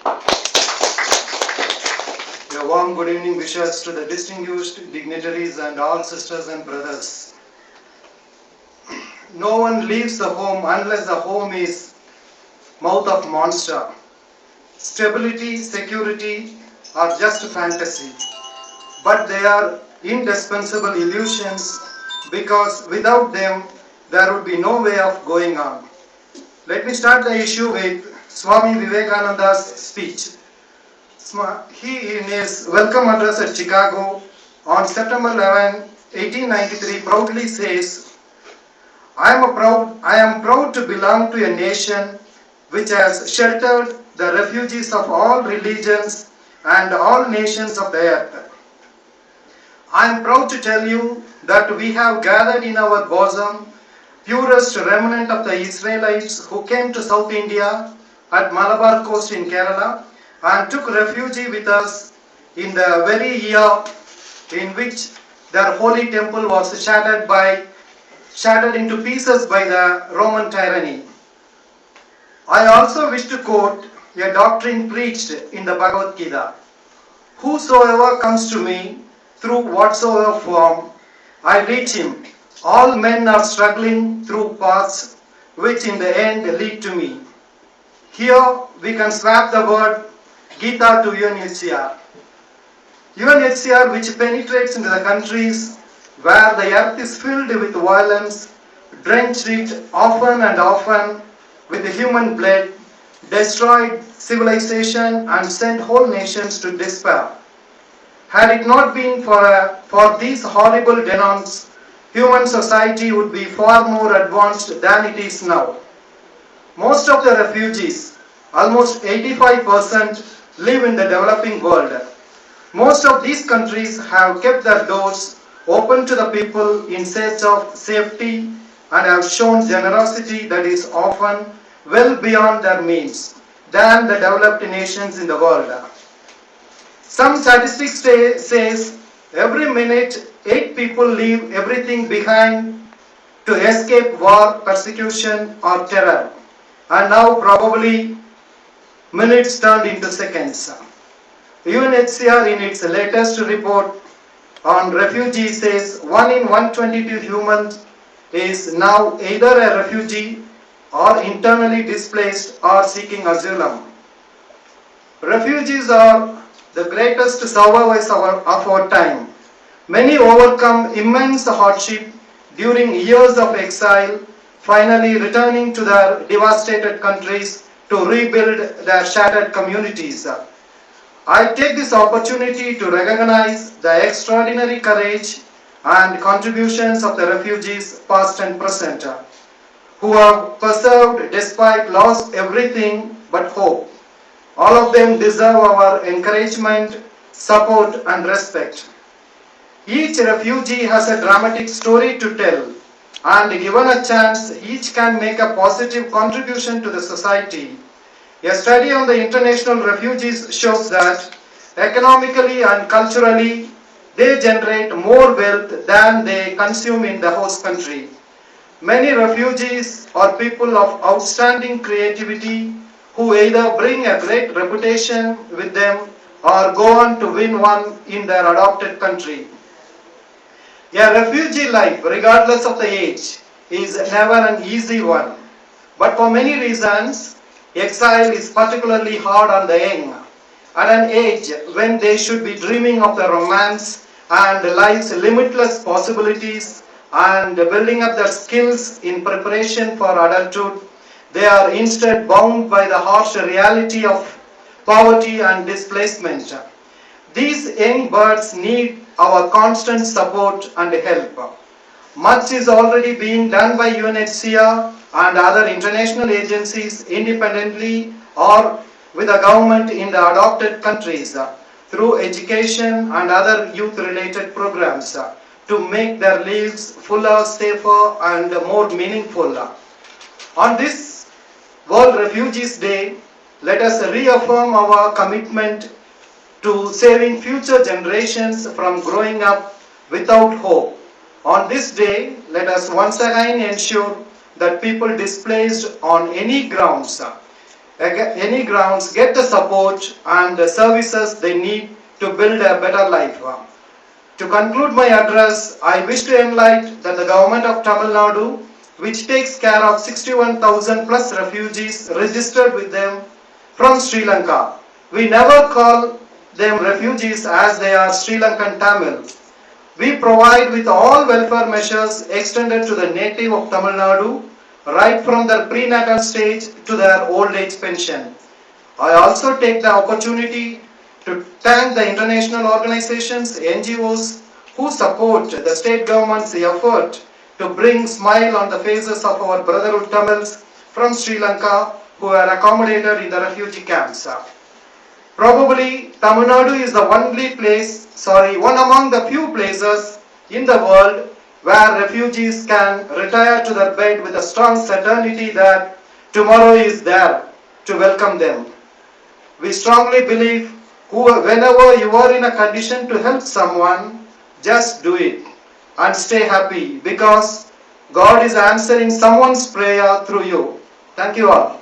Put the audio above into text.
A warm good evening wishes to the distinguished dignitaries and all sisters and brothers. No one leaves the home unless the home is mouth of monster. Stability, security are just fantasy, but they are indispensable illusions because without them there would be no way of going on. Let me start the issue with Swami Vivekananda's speech. He, in his welcome address at Chicago on September 11, 1893, proudly says, I am proud to belong to a nation which has sheltered the refugees of all religions and all nations of the earth. I am proud to tell you that we have gathered in our bosom purest remnant of the Israelites who came to South India at Malabar coast in Kerala and took refuge with us in the very year in which their holy temple was shattered into pieces by the Roman tyranny. I also wish to quote a doctrine preached in the Bhagavad Gita. Whosoever comes to me through whatsoever form, I reach him. All men are struggling through paths which in the end lead to me. Here we can swap the word Gita to UNHCR. UNHCR, which penetrates into the countries where the earth is filled with violence, drenched it often and often with human blood, destroyed civilization and sent whole nations to despair. Had it not been for these horrible demons, human society would be far more advanced than it is now. Most of the refugees, almost 85%, live in the developing world. Most of these countries have kept their doors open to the people in search of safety and have shown generosity that is often well beyond their means than the developed nations in the world. Some statistics says every minute 8 people leave everything behind to escape war, persecution or terror, and now probably minutes turned into seconds. UNHCR in its latest report on refugees says 1 in 122 humans is now either a refugee or internally displaced or seeking asylum. Refugees are the greatest survivors of our time. Many overcome immense hardship during years of exile, finally returning to their devastated countries to rebuild their shattered communities. I take this opportunity to recognize the extraordinary courage and contributions of the refugees past and present, who have persevered despite lost everything but hope. All of them deserve our encouragement, support and respect. Each refugee has a dramatic story to tell, and given a chance, each can make a positive contribution to the society. A study on the international refugees shows that economically and culturally, they generate more wealth than they consume in the host country. Many refugees are people of outstanding creativity who either bring a great reputation with them or go on to win one in their adopted country. A refugee life, regardless of the age, is never an easy one. But for many reasons, exile is particularly hard on the young, at an age when they should be dreaming of the romance and life's limitless possibilities and building up their skills in preparation for adulthood. They are instead bound by the harsh reality of poverty and displacement. These young birds need our constant support and help. Much is already being done by UNHCR and other international agencies independently or with the government in the adopted countries through education and other youth-related programs to make their lives fuller, safer and more meaningful. On this World Refugees Day, let us reaffirm our commitment to saving future generations from growing up without hope. On this day, let us once again ensure that people displaced on any grounds, any grounds, get the support and the services they need to build a better life. To conclude my address, I wish to enlighten that the government of Tamil Nadu, which takes care of 61,000 plus refugees registered with them from Sri Lanka, we never call them refugees as they are Sri Lankan Tamils. We provide with all welfare measures extended to the native of Tamil Nadu, right from their prenatal stage to their old age pension. I also take the opportunity to thank the international organizations, NGOs, who support the state government's effort to bring smile on the faces of our brotherhood Tamils from Sri Lanka who are accommodated in the refugee camps. Probably Tamil Nadu is the one among the few places in the world where refugees can retire to their bed with a strong certainty that tomorrow is there to welcome them. We strongly believe whenever you are in a condition to help someone, just do it and stay happy because God is answering someone's prayer through you. Thank you all.